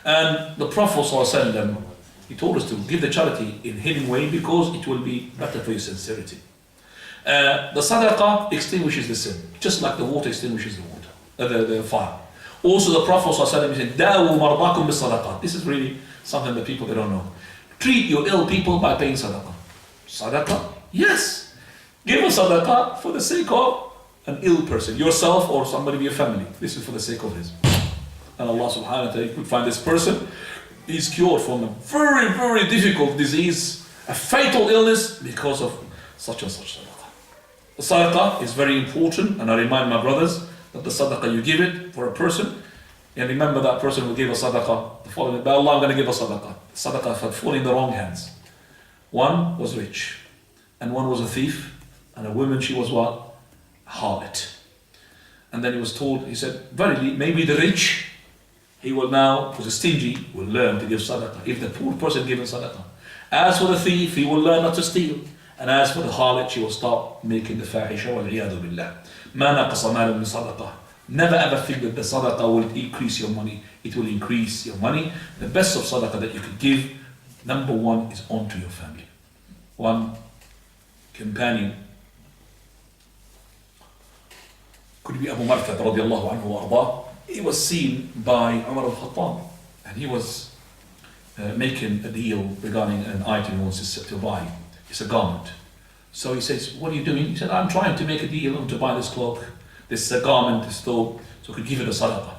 And the Prophet ﷺ, he told us to give the charity in hidden way because it will be better for your sincerity. The sadaqah extinguishes the sin, just like the water extinguishes the fire. Also the Prophet ﷺ said, "Dawu mardakum bis-sadaqah." This is really something that people, they don't know. Treat your ill people by paying sadaqah. Sadaqah? Yes. Give a sadaqah for the sake of an ill person, yourself or somebody in your family. This is for the sake of his. And Allah subhanahu wa ta'ala could find this person, he's cured from a very, very difficult disease, a fatal illness because of such and such sadaqah. The sadaqah is very important, and I remind my brothers that the sadaqah, you give it for a person, and remember that person who gave a sadaqah, the following, by Allah, I'm going to give a sadaqah. The sadaqah had fallen in the wrong hands. One was rich, and one was a thief, and a woman, she was what? A harlot. And then he was told, he said, verily, maybe the rich, he will now, who's a stingy, will learn to give sadaqah, if the poor person given sadaqah. As for the thief, he will learn not to steal. And as for the harlot, she will start making the fahisha, wal-iyadu billah. مَا نَقَصَ مَالٌ مِنْ صَدَقَةٍ. Never ever think that the sadaqah will increase your money. It will increase your money. The best of sadaqah that you could give, number one, is onto your family. One companion, could be Abu Marthad radiallahu anhu wa ardah. He was seen by Umar al-Khattab, and he was making a deal regarding an item he wants to buy. It's a garment. So he says, what are you doing? He said, I'm trying to make a deal to buy this cloak, this garment, this thobe, so I could give it a sadaqah.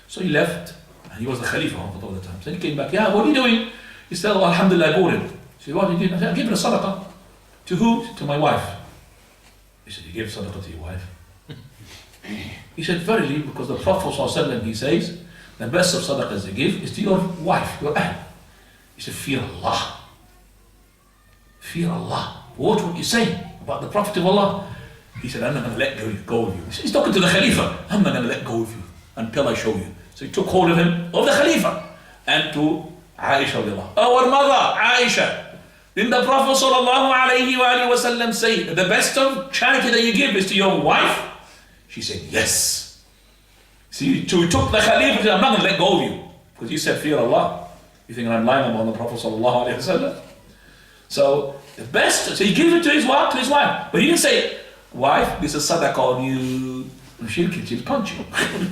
So he left, and he was the Khalifa all the time. So he came back, yeah, what are you doing? He said, oh, alhamdulillah, I bought it. He said, what did you do? I said, I'm giving a sadaqah. To who? To my wife. He said, you gave sadaqah to your wife? He said, verily, because the Prophet ﷺ, he says, the best of sadaqahs you give is to your wife, your ahl. He said, fear Allah. Fear Allah. What would you say about the Prophet of Allah? He said, I'm not going to let go of you. He's talking to the Khalifa. I'm not going to let go of you until I show you. So he took hold of him, of the Khalifa, and to Aisha. Our mother, Aisha. Didn't the Prophet ﷺ say, the best of charity that you give is to your wife? She said, yes. See, so he took the Khalifa and said, I'm not going to let go of you. Because you said, fear Allah. You think I'm lying about the Prophet ﷺ? So, the best, so he gave it to his wife, But he didn't say, wife, this is sadaqah on you. She'll punch you.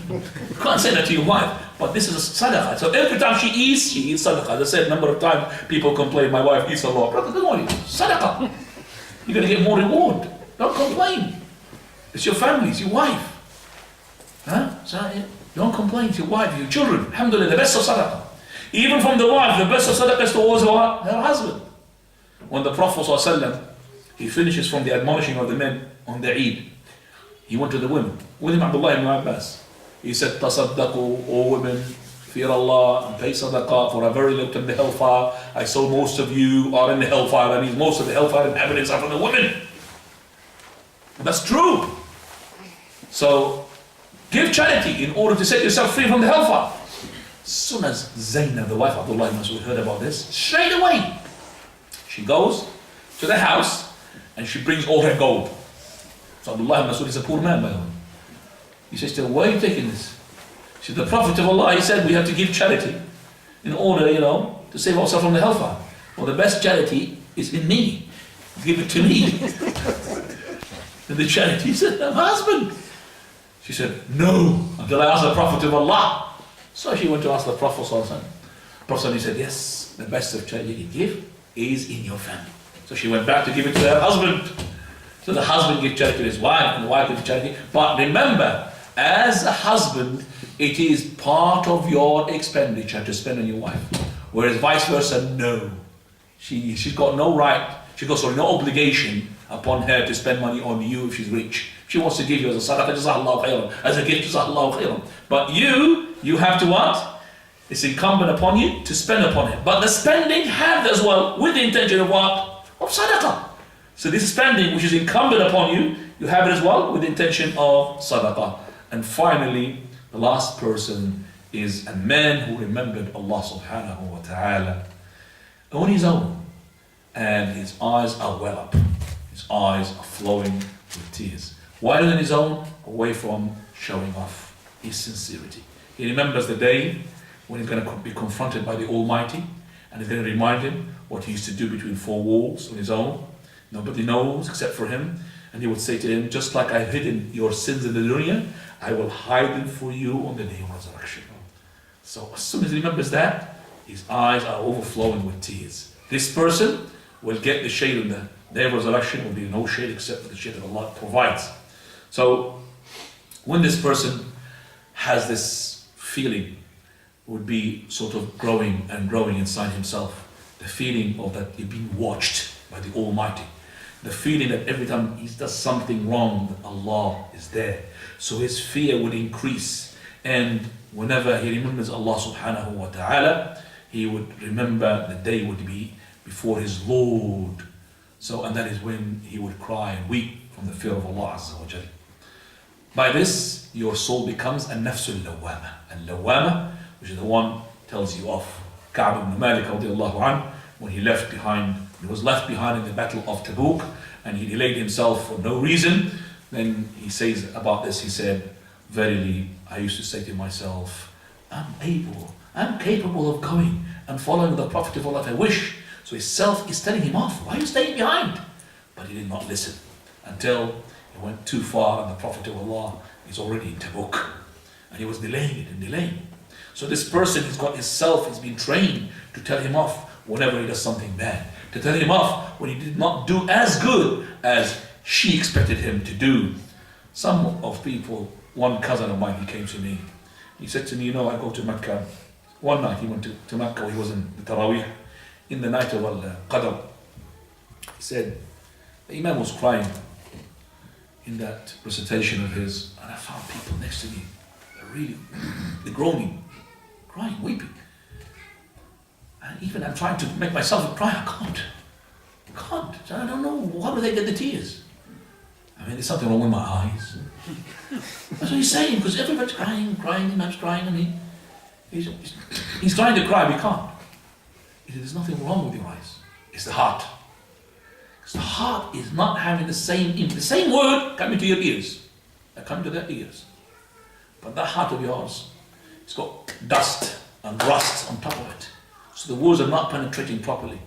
You can't say that to your wife. But this is a sadaqah. So every time she eats sadaqah. As I said, a number of times people complain, my wife eats a lot. Brother, don't worry, sadaqah. You're going to get more reward. Don't complain. It's your family, it's your wife. Huh? So don't complain, it's your wife, your children. Alhamdulillah, the best of sadaqah. Even from the wife, the best of sadaqah is towards her husband. When the Prophet ﷺ, he finishes from the admonishing of the men on the Eid, he went to the women. With him, Abdullah ibn Abbas. He said, Tasaddaqu, O women, fear Allah, and pay sadaqah, for I very looked in the hellfire. I saw most of you are in the hellfire. That means most of the hellfire inhabitants are from the women. And that's true. So, give charity in order to set yourself free from the hellfire. As soon as Zainab, the wife of Abdullah ibn Mas'ud, heard about this, straight away, she goes to the house and she brings all her gold. So Abdullah ibn Mas'ud is a poor man, by the way. He says to her, why are you taking this? She said, the Prophet of Allah, he said we have to give charity in order, to save ourselves from the hellfire. Well, the best charity is in me. Give it to me. And the charity said, her husband. She said, no, until I ask the Prophet of Allah. So she went to ask the Prophet. The Prophet said, yes, the best of charity you give is in your family. So she went back to give it to her husband. So the husband gave charity to his wife, and the wife gave charity. But remember, as a husband, it is part of your expenditure to spend on your wife. Whereas vice versa, no. She's got no right, she's got no obligation upon her to spend money on you if she's rich. She wants to give you as a sadaqah, jazakallahu khairan, as a gift, jazakallahu khairan. But you have to what? It's incumbent upon you to spend upon it. But the spending have as well with the intention of what? Of sadaqah. So this spending which is incumbent upon you, you have it as well with the intention of sadaqah. And finally, the last person is a man who remembered Allah subhanahu wa ta'ala on his own. And his eyes are well up. His eyes are flowing with tears. Why on his own? Away from showing off his sincerity. He remembers the day when he's going to be confronted by the Almighty, and he's going to remind him what he used to do between four walls on his own. Nobody knows except for him. And he would say to him, just like I've hidden your sins in the dunya, I will hide them for you on the day of resurrection. So as soon as he remembers that, his eyes are overflowing with tears. This person will get the shade on the day of resurrection. Will be no shade except for the shade that Allah provides. So when this person has this feeling, would be sort of growing and growing inside himself, the feeling of that he's being watched by the Almighty, the feeling that every time he does something wrong, that Allah is there. So his fear would increase, and whenever he remembers Allah subhanahu wa ta'ala, he would remember the day would be before his Lord. So, and that is when he would cry and weep from the fear of Allah Azza wa Jal. By this, your soul becomes a nafsul lawama. Al-lawama, which is the one tells you off. Ka'b ibn Malik radiallahu anhu, when he was left behind in the battle of Tabuk, and he delayed himself for no reason. Then he says about this, he said, verily, I used to say to myself, I'm capable of going and following the Prophet of Allah if I wish. So his self is telling him off, why are you staying behind? But he did not listen until he went too far, and the Prophet of Allah is already in Tabuk. And he was delaying it and delaying. So this person has got his self, he's been trained to tell him off whenever he does something bad, to tell him off when he did not do as good as she expected him to do. Some of people, one cousin of mine, he came to me. He said to me, I go to Mecca. One night he went to Mecca, he was in the Taraweeh, in the night of Al-Qadr. He said, the Imam was crying in that recitation of his, and I found people next to me, they're groaning, crying, weeping. And even I'm trying to make myself cry, I can't. So I don't know, why do they get the tears? I mean, there's something wrong with my eyes. That's what he's saying, because everybody's crying, Imam's crying, and he's trying to cry, but he can't. He said, there's nothing wrong with your eyes. It's the heart. Because the heart is not having the same word coming to your ears. They come to their ears. But that heart of yours, it's got dust and rust on top of it. So the words are not penetrating properly.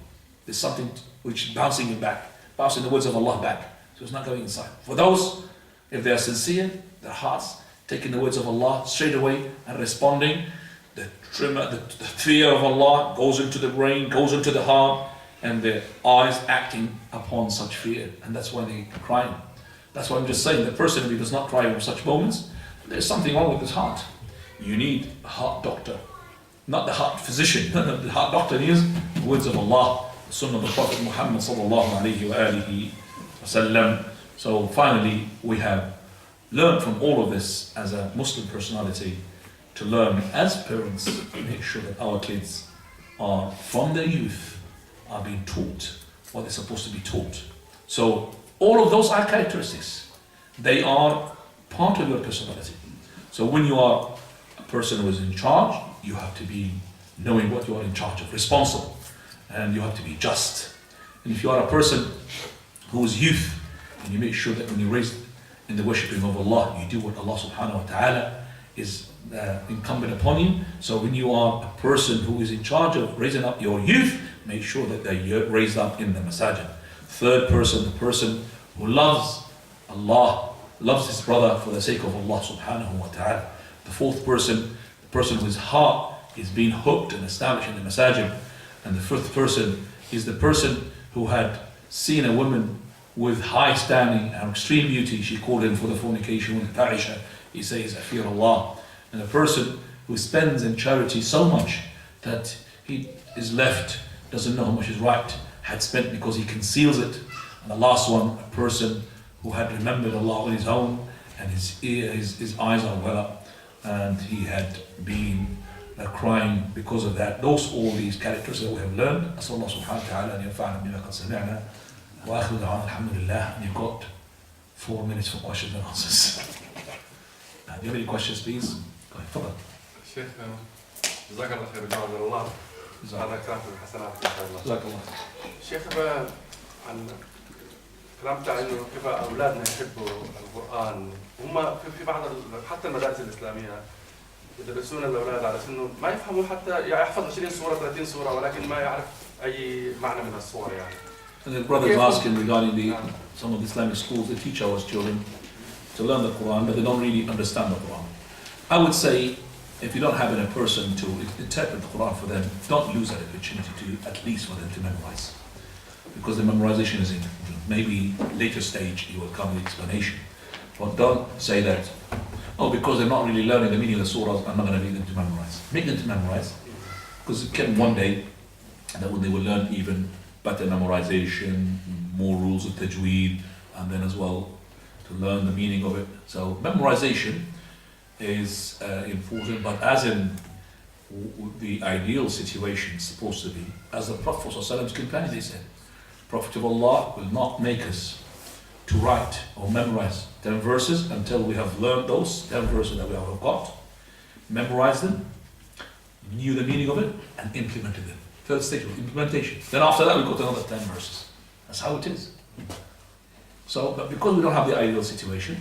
There's something which is bouncing the words of Allah back. So it's not going inside. For those, if they are sincere, their hearts taking the words of Allah straight away and responding, the fear of Allah goes into the brain, goes into the heart, and the eyes acting upon such fear. And that's why they're crying. That's why I'm just saying, the person who does not cry in such moments, there's something wrong with his heart. You need a heart doctor. Not the heart physician. The heart doctor is the words of Allah, the Sunnah of the Prophet Muhammad sallallahu alayhi wa alihi wa sallam. So finally, we have learned from all of this as a Muslim personality to learn as parents to make sure that our kids are, from their youth, are being taught what they're supposed to be taught. So all of those are characteristics. They are part of your personality. So when you are a person who is in charge, you have to be knowing what you are in charge of, responsible, and you have to be just. And if you are a person who is youth, and you make sure that when you're raised in the worshipping of Allah, you do what Allah subhanahu wa ta'ala is incumbent upon you. So when you are a person who is in charge of raising up your youth, make sure that they're raised up in the masajid. Third person, the person who loves Allah, loves his brother for the sake of Allah subhanahu wa ta'ala. The fourth person, the person whose heart is being hooked and established in the masajid. And the fifth person is the person who had seen a woman with high standing and extreme beauty. She called in for the fornication with Aisha. He says, I fear Allah. And a person who spends in charity so much that he is left, doesn't know how much is right, had spent because he conceals it. And the last one, a person who had remembered Allah on his own, and his eyes are well up, and he had been crying because of that. Those all these characters that we have learned. أسأل الله سبحانه وتعالى أن ينفعنا بما قد سمعنا وآخر دعوانا الحمد لله. And you've got 4 minutes for questions and answers. Do you have any questions, please? Go ahead, تفضل. شيخ جزاك الله خير وجزاك الله. هذا كلام في الحسنات إن شاء الله. جزاك الله. شيخ عن كلام بتاع إنه كيف أولادنا يحبوا القرآن. هم في بعض حتى المدارس الإسلامية يدرسون الاولاد على انه ما يفهموا حتى يحفظ 20 سوره 30 سوره ولكن ما يعرف اي معنى من الصور يعني. And the brother is asking regarding some of the Islamic schools, they teach our children to learn the Quran, but they don't really understand the Quran. I would say, if you don't have a person to interpret the Quran for them, don't lose that opportunity to at least for them to memorize. Because the memorization is in maybe later stage, you will come with explanation. But don't say that, oh, because they're not really learning the meaning of the surahs, I'm not going to make them to memorize. Make them to memorize, because it can one day, that when they will learn even better memorization, more rules of tajweed, and then as well to learn the meaning of it. So memorization is important, but as in the ideal situation is supposed to be, as the Prophet ﷺ's companions, they said, Prophet of Allah will not make us to write or memorize 10 verses until we have learned those 10 verses that we have got, memorized them, knew the meaning of it, and implemented them. Third stage of implementation. Then after that we go to another 10 verses. That's how it is. So, but because we don't have the ideal situation,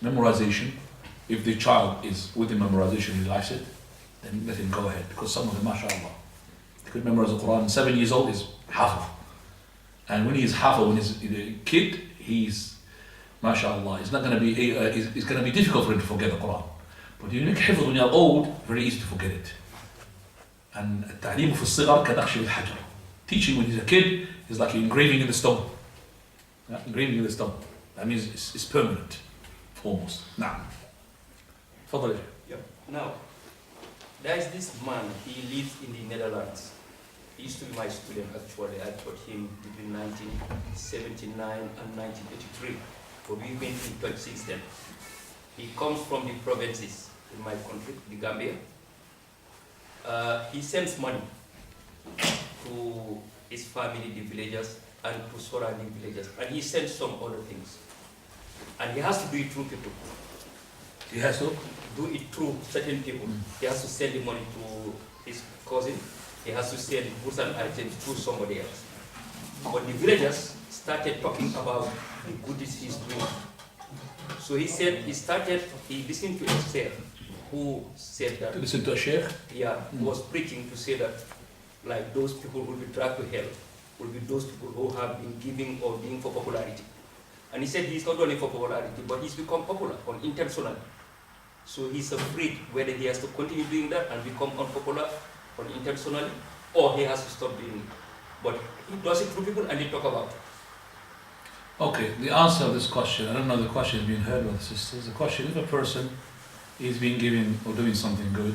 memorization, if the child is within memorization, he likes it, then let him go ahead. Because some of them, mashallah, they could memorize the Quran. 7 years old is hafiz. And when he's hafiz, when he's a kid, he's, mashallah, it's not going to be, it's going to be difficult for him to forget the Quran. But you make hafiz when you're old, very easy to forget it. And التعليم في الصغر كنقش بالحجر. Teaching when he's a kid is like engraving in the stone. Engraving in the stone. That means it's permanent, almost. Now, تفضل. Now, there is this man, he lives in the Netherlands. He used to be my student actually. I taught him between 1979 and 1983. But we've been in touch since then. He comes from the provinces in my country, the Gambia. He sends money to his family, the villagers, and to surrounding villages. And he sends some other things. And he has to do it through people. He has to do it through certain people. He has to send the money to his cousin. He has to send goods and items to somebody else. But the villagers started talking about the goodies he's doing. So he said he listened to a sheikh who said that. To listen to a sheikh? Yeah, who was preaching to say that, like, those people who will be dragged to hell will be those people who have been giving or being for popularity. And he said he's not only for popularity, but he's become popular unintentionally. So he's afraid whether he has to continue doing that and become unpopular unintentionally, or he has to stop doing it. But he does it through people and they talk about it. Okay, the answer of this question, I don't know if the question is being heard by the sisters. The question, if a person is being given or doing something good,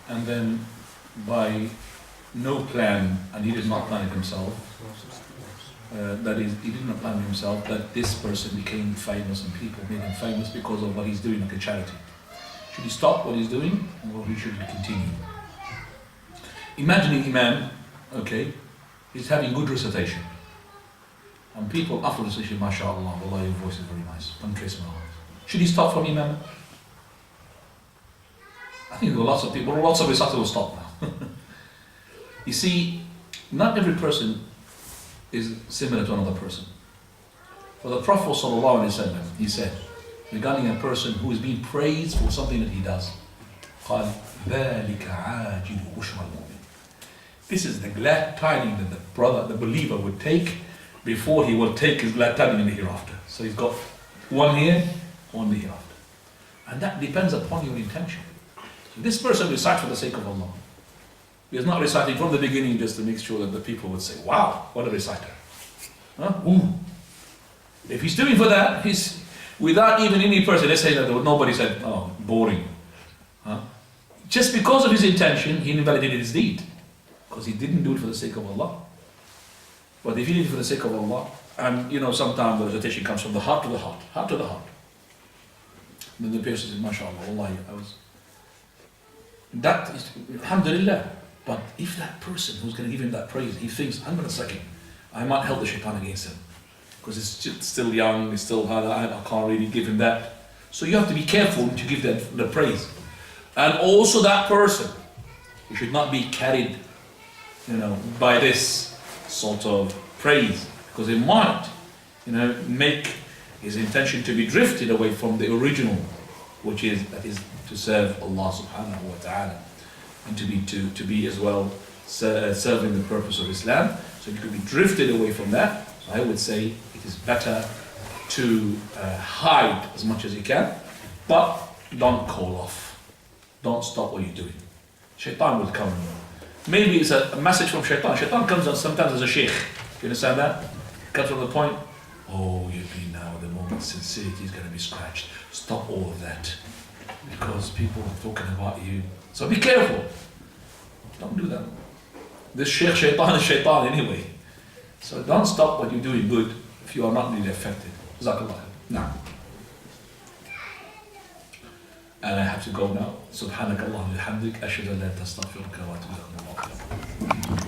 and then by no plan, and he did not plan it himself, that is, he did not plan it himself, that this person became famous and people made him famous because of what he's doing, like a charity. Should he stop what he's doing, or should he continue? Imagining Imam, okay, he's having good recitation. And people after the recitation, mashallah, Allah, your voice is very nice. Should he stop from Imam? I think there are lots of people, lots of reciters will stop now. You see, not every person is similar to another person. For the Prophet ﷺ, he said, regarding a person who is being praised for something that he does, قال ذلك عاجل بشرى المؤمن. This is the glad tidings that the brother, the believer would take before he will take his glad tidings in the hereafter. So he's got one here, one in the hereafter. And that depends upon your intention. So this person recites for the sake of Allah. He is not reciting from the beginning just to make sure that the people would say, wow, what a reciter. Huh? Ooh. If he's doing for that, he's without even any person, let's say that nobody said, oh, boring. Huh? Just because of his intention, he invalidated his deed. Because he didn't do it for the sake of Allah. But if he did it for the sake of Allah, and you know, sometimes the recitation comes from the heart to the heart, heart to the heart. Then the person says, mashallah, wallahi, that is, alhamdulillah. But if that person who's going to give him that praise, he thinks, I'm going to suck him, I might help the shaitan against him. Because it's still young, it's still hard, I can't really give him that. So you have to be careful to give that the praise. And also that person, he should not be carried, you know, by this sort of praise. Because it might, you know, make his intention to be drifted away from the original which is that is to serve Allah subhanahu wa ta'ala, and to be as well serving the purpose of Islam. So you could be drifted away from that. So I would say it is better to hide as much as you can, but don't call off. Don't stop what you're doing. Shaitan will come. Maybe it's a message from Shaitan. Shaitan comes on sometimes as a sheikh. You understand that? Comes from the point, oh, you've been now at the moment, sincerity is going to be scratched. Stop all of that. Because people are talking about you. So be careful. Don't do that. This sheikh Shaitan is Shaitan anyway. So don't stop what you're doing good if you are not really affected. Jazakallah. Now. And I have to go now. Subhanakallah wa bihamdik. Ashhadu an la ilaha illa anta astaghfiruka wa atubu ilaik.